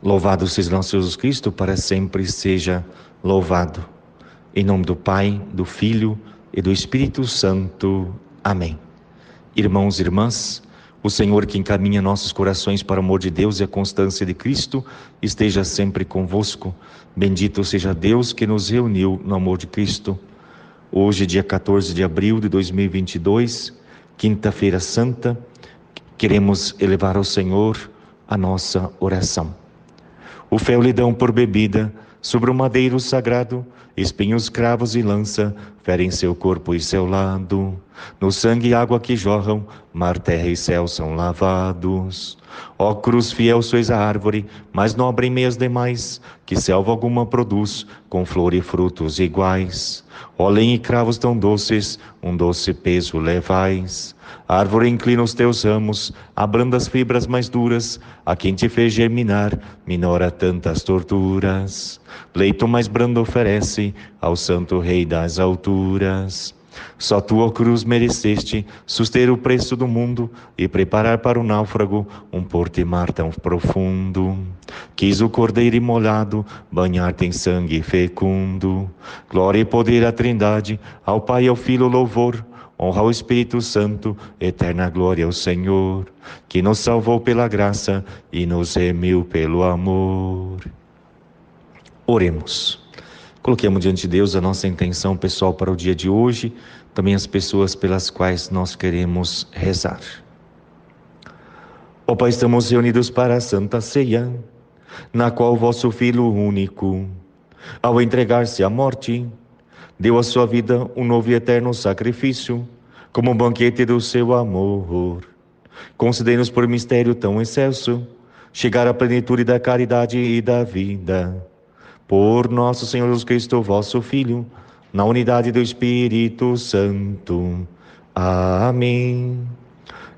Louvado seja nosso Jesus Cristo, para sempre seja louvado. Em nome do Pai, do Filho e do Espírito Santo. Amém. Irmãos e irmãs, o Senhor que encaminha nossos corações para o amor de Deus e a constância de Cristo, esteja sempre convosco. Bendito seja Deus que nos reuniu no amor de Cristo. Hoje, dia 14 de abril de 2022, quinta-feira santa, queremos elevar ao Senhor a nossa oração. O fel lhe dão por bebida, sobre o madeiro sagrado, espinhos, cravos e lança, ferem seu corpo e seu lado. No sangue e água que jorram, mar, terra e céu são lavados. Ó cruz fiel sois a árvore, mais nobre em meias demais, que selva alguma produz, com flor e frutos iguais. Ó lenha e cravos tão doces, um doce peso levais. A árvore inclina os teus ramos, abranda as fibras mais duras, a quem te fez germinar, minora tantas torturas. Leito mais brando oferece ao santo rei das alturas. Só tu, ó cruz, mereceste suster o preço do mundo e preparar para o náufrago um porto e mar tão profundo. Quis o cordeiro imolado banhar-te em sangue fecundo. Glória e poder à Trindade, ao Pai e ao Filho louvor. Honra ao Espírito Santo, eterna glória ao Senhor, que nos salvou pela graça e nos remiu pelo amor. Oremos. Coloquemos diante de Deus a nossa intenção pessoal para o dia de hoje, também as pessoas pelas quais nós queremos rezar. Ó Pai, estamos reunidos para a Santa Ceia, na qual o vosso Filho único, ao entregar-se à morte, deu à sua vida um novo e eterno sacrifício, como um banquete do seu amor. Concedei-nos por mistério tão excelso, chegar à plenitude da caridade e da vida. Por nosso Senhor Jesus Cristo, vosso Filho, na unidade do Espírito Santo. Amém.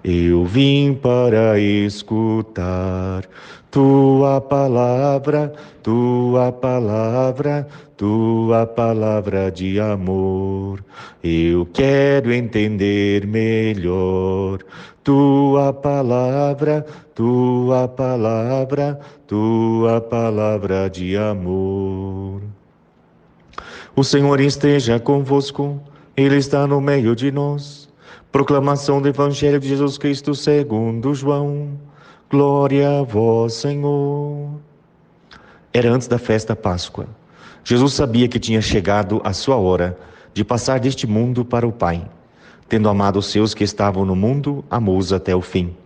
Eu vim para escutar tua palavra, tua palavra, tua palavra de amor. Eu quero entender melhor tua palavra, tua palavra, tua palavra de amor. O Senhor esteja convosco, Ele está no meio de nós. Proclamação do Evangelho de Jesus Cristo segundo João. Glória a vós, Senhor. Era antes da festa Páscoa. Jesus sabia que tinha chegado a sua hora de passar deste mundo para o Pai. Tendo amado os seus que estavam no mundo, amou-os até o fim.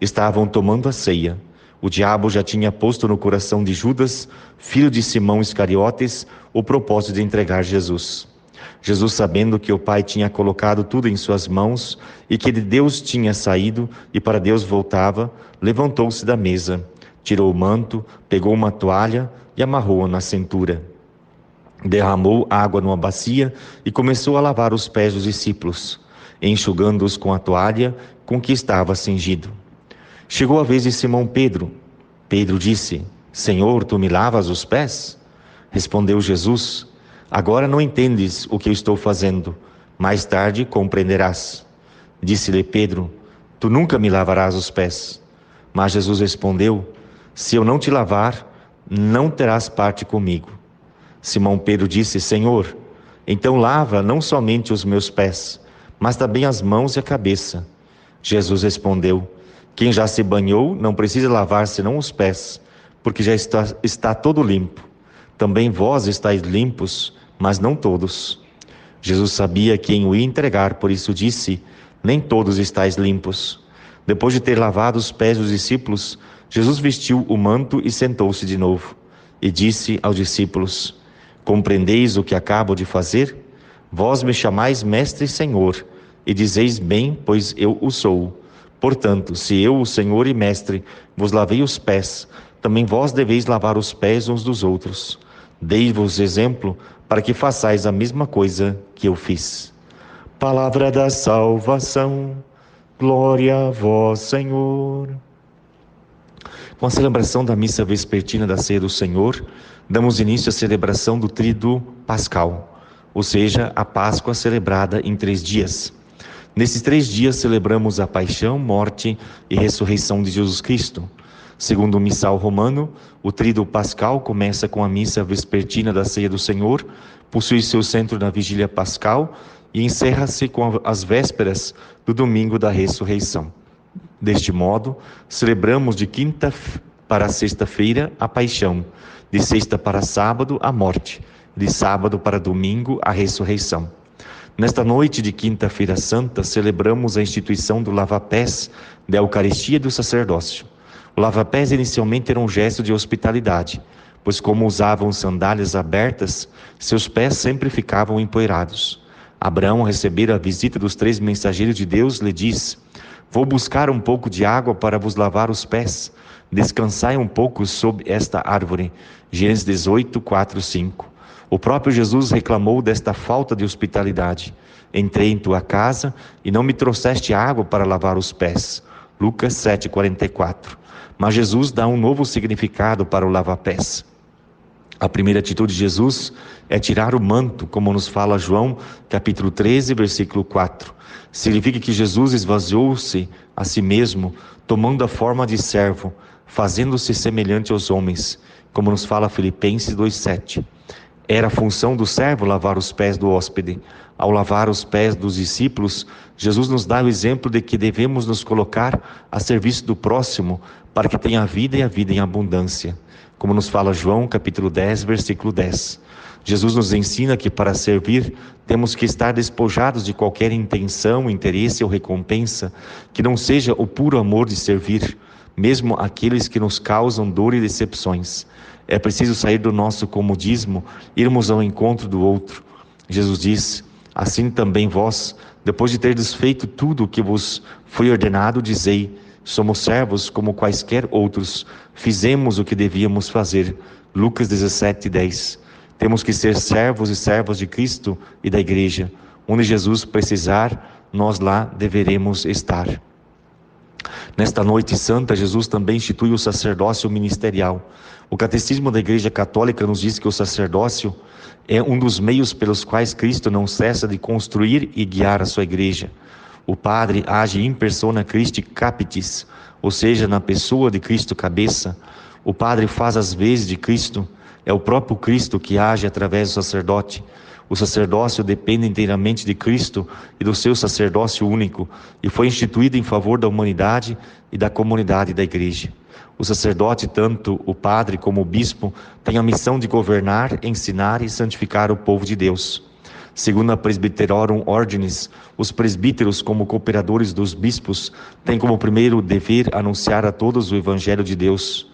Estavam tomando a ceia. O diabo já tinha posto no coração de Judas, filho de Simão Iscariotes, o propósito de entregar Jesus. Jesus, sabendo que o Pai tinha colocado tudo em suas mãos e que de Deus tinha saído e para Deus voltava, levantou-se da mesa, tirou o manto, pegou uma toalha e amarrou-a na cintura. Derramou água numa bacia e começou a lavar os pés dos discípulos, enxugando-os com a toalha com que estava cingido. Chegou a vez de Simão Pedro. Pedro disse: Senhor, tu me lavas os pés? Respondeu Jesus: Agora não entendes o que eu estou fazendo, mais tarde compreenderás. Disse-lhe Pedro: Tu nunca me lavarás os pés. Mas Jesus respondeu: Se eu não te lavar, não terás parte comigo. Simão Pedro disse: Senhor, então lava não somente os meus pés, mas também as mãos e a cabeça. Jesus respondeu: Quem já se banhou não precisa lavar senão os pés, porque já está todo limpo. Também vós estáis limpos, mas não todos. Jesus sabia quem o ia entregar, por isso disse: Nem todos estáis limpos. Depois de ter lavado os pés dos discípulos, Jesus vestiu o manto e sentou-se de novo. E disse aos discípulos: Compreendeis o que acabo de fazer? Vós me chamais Mestre e Senhor, e dizeis bem, pois eu o sou. Portanto, se eu, o Senhor e Mestre, vos lavei os pés, também vós deveis lavar os pés uns dos outros. Dei-vos exemplo para que façais a mesma coisa que eu fiz. Palavra da salvação, glória a vós, Senhor. Com a celebração da missa vespertina da Ceia do Senhor, damos início à celebração do Tríduo Pascal, ou seja, a Páscoa celebrada em 3 dias. Nesses 3 dias celebramos a paixão, morte e ressurreição de Jesus Cristo. Segundo o missal romano, o tríduo pascal começa com a missa vespertina da Ceia do Senhor, possui seu centro na vigília pascal e encerra-se com as vésperas do domingo da ressurreição. Deste modo, celebramos de quinta para sexta-feira a paixão, de sexta para sábado a morte, de sábado para domingo a ressurreição. Nesta noite de quinta-feira santa, celebramos a instituição do lava-pés, da Eucaristia e do sacerdócio. O lava-pés inicialmente era um gesto de hospitalidade, pois como usavam sandálias abertas, seus pés sempre ficavam empoeirados. Abraão, ao receber a visita dos 3 mensageiros de Deus, lhe diz: vou buscar um pouco de água para vos lavar os pés. Descansai um pouco sob esta árvore. Gênesis 18, 4, 5. O próprio Jesus reclamou desta falta de hospitalidade. Entrei em tua casa e não me trouxeste água para lavar os pés. Lucas 7, 44. Mas Jesus dá um novo significado para o lava-pés. A primeira atitude de Jesus é tirar o manto, como nos fala João, capítulo 13, versículo 4. Significa que Jesus esvaziou-se a si mesmo, tomando a forma de servo, fazendo-se semelhante aos homens, como nos fala Filipenses 2,7. Era a função do servo lavar os pés do hóspede. Ao lavar os pés dos discípulos, Jesus nos dá o exemplo de que devemos nos colocar a serviço do próximo para que tenha a vida e a vida em abundância. Como nos fala João, capítulo 10, versículo 10. Jesus nos ensina que para servir temos que estar despojados de qualquer intenção, interesse ou recompensa que não seja o puro amor de servir, mesmo aqueles que nos causam dor e decepções. É preciso sair do nosso comodismo, irmos ao encontro do outro. Jesus diz: assim também vós, depois de terdes feito tudo o que vos foi ordenado, dizei: somos servos como quaisquer outros, fizemos o que devíamos fazer. Lucas 17, 10. Temos que ser servos e servas de Cristo e da Igreja. Onde Jesus precisar, nós lá deveremos estar. Nesta noite santa, Jesus também institui o sacerdócio ministerial. O Catecismo da Igreja Católica nos diz que o sacerdócio é um dos meios pelos quais Cristo não cessa de construir e guiar a sua Igreja. O Padre age in persona Christi capitis, ou seja, na pessoa de Cristo cabeça. O Padre faz as vezes de Cristo, é o próprio Cristo que age através do sacerdote. O sacerdócio depende inteiramente de Cristo e do seu sacerdócio único, e foi instituído em favor da humanidade e da comunidade da Igreja. O sacerdote, tanto o padre como o bispo, tem a missão de governar, ensinar e santificar o povo de Deus. Segundo a Presbyterorum Ordinis, os presbíteros, como cooperadores dos bispos, têm como primeiro dever anunciar a todos o Evangelho de Deus.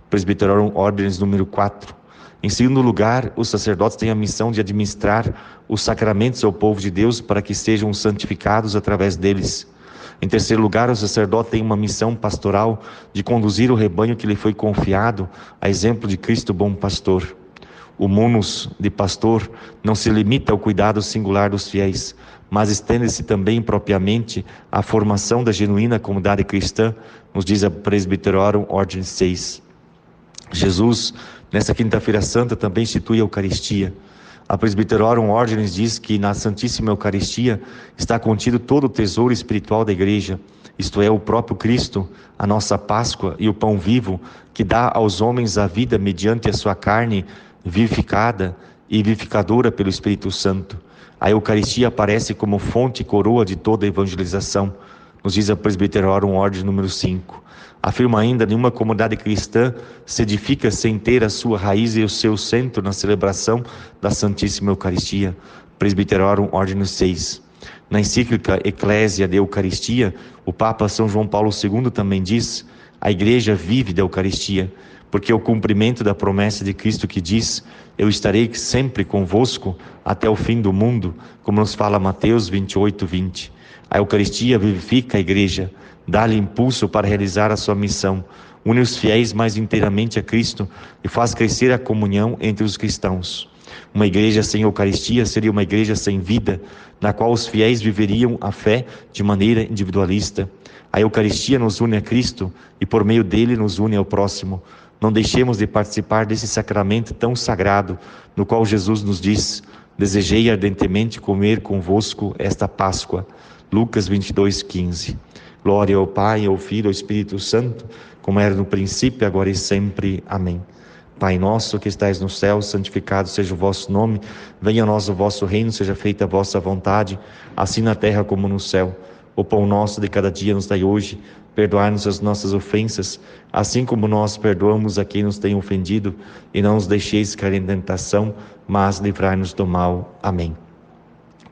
Presbyterorum Ordinis número 4. Em segundo lugar, os sacerdotes têm a missão de administrar os sacramentos ao povo de Deus para que sejam santificados através deles. Em terceiro lugar, o sacerdote tem uma missão pastoral de conduzir o rebanho que lhe foi confiado, a exemplo de Cristo bom pastor. O munus de pastor não se limita ao cuidado singular dos fiéis, mas estende-se também propriamente à formação da genuína comunidade cristã, nos diz a Presbyterorum Ordinis 6. Jesus, nesta quinta-feira santa, também institui a Eucaristia. A Presbyterorum Ordinis diz que na Santíssima Eucaristia está contido todo o tesouro espiritual da Igreja, isto é, o próprio Cristo, a nossa Páscoa e o pão vivo, que dá aos homens a vida mediante a sua carne vivificada e vivificadora pelo Espírito Santo. A Eucaristia aparece como fonte e coroa de toda a evangelização, nos diz a Presbyterorum Ordinis número 5. Afirma ainda: nenhuma comunidade cristã se edifica sem ter a sua raiz e o seu centro na celebração da Santíssima Eucaristia. Presbyterorum Ordinis 6. Na encíclica Ecclesia de Eucaristia, o Papa São João Paulo II também diz: a Igreja vive da Eucaristia, porque é o cumprimento da promessa de Cristo que diz: eu estarei sempre convosco até o fim do mundo, como nos fala Mateus 28, 20. A Eucaristia vivifica a Igreja, dá-lhe impulso para realizar a sua missão, une os fiéis mais inteiramente a Cristo e faz crescer a comunhão entre os cristãos. Uma igreja sem Eucaristia seria uma igreja sem vida, na qual os fiéis viveriam a fé de maneira individualista. A Eucaristia nos une a Cristo e por meio dele nos une ao próximo. Não deixemos de participar desse sacramento tão sagrado, no qual Jesus nos diz: desejei ardentemente comer convosco esta Páscoa. Lucas 22, 15. Glória ao Pai, ao Filho e ao Espírito Santo, como era no princípio, agora e sempre. Amém. Pai nosso que estais no céu, santificado seja o vosso nome. Venha a nós o vosso reino, seja feita a vossa vontade, assim na terra como no céu. O pão nosso de cada dia nos dai hoje. Perdoai-nos as nossas ofensas, assim como nós perdoamos a quem nos tem ofendido. E não nos deixeis cair em tentação, mas livrai-nos do mal. Amém.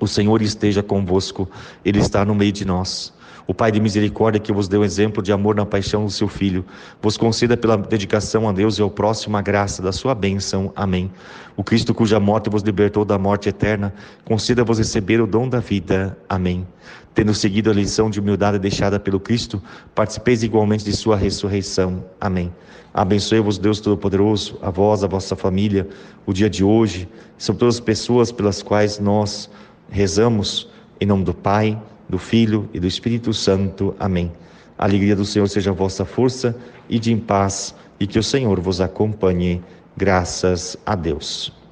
O Senhor esteja convosco, Ele está no meio de nós. O Pai de misericórdia, que vos deu exemplo de amor na paixão do seu Filho, vos conceda pela dedicação a Deus e ao próximo a graça da sua bênção. Amém. O Cristo, cuja morte vos libertou da morte eterna, conceda-vos receber o dom da vida. Amém. Tendo seguido a lição de humildade deixada pelo Cristo, participeis igualmente de sua ressurreição. Amém. Abençoe-vos Deus Todo-Poderoso, a vós, a vossa família, o dia de hoje. São todas as pessoas pelas quais nós rezamos, em nome do Pai, do Filho e do Espírito Santo. Amém. A alegria do Senhor seja a vossa força, ide em paz, e que o Senhor vos acompanhe. Graças a Deus.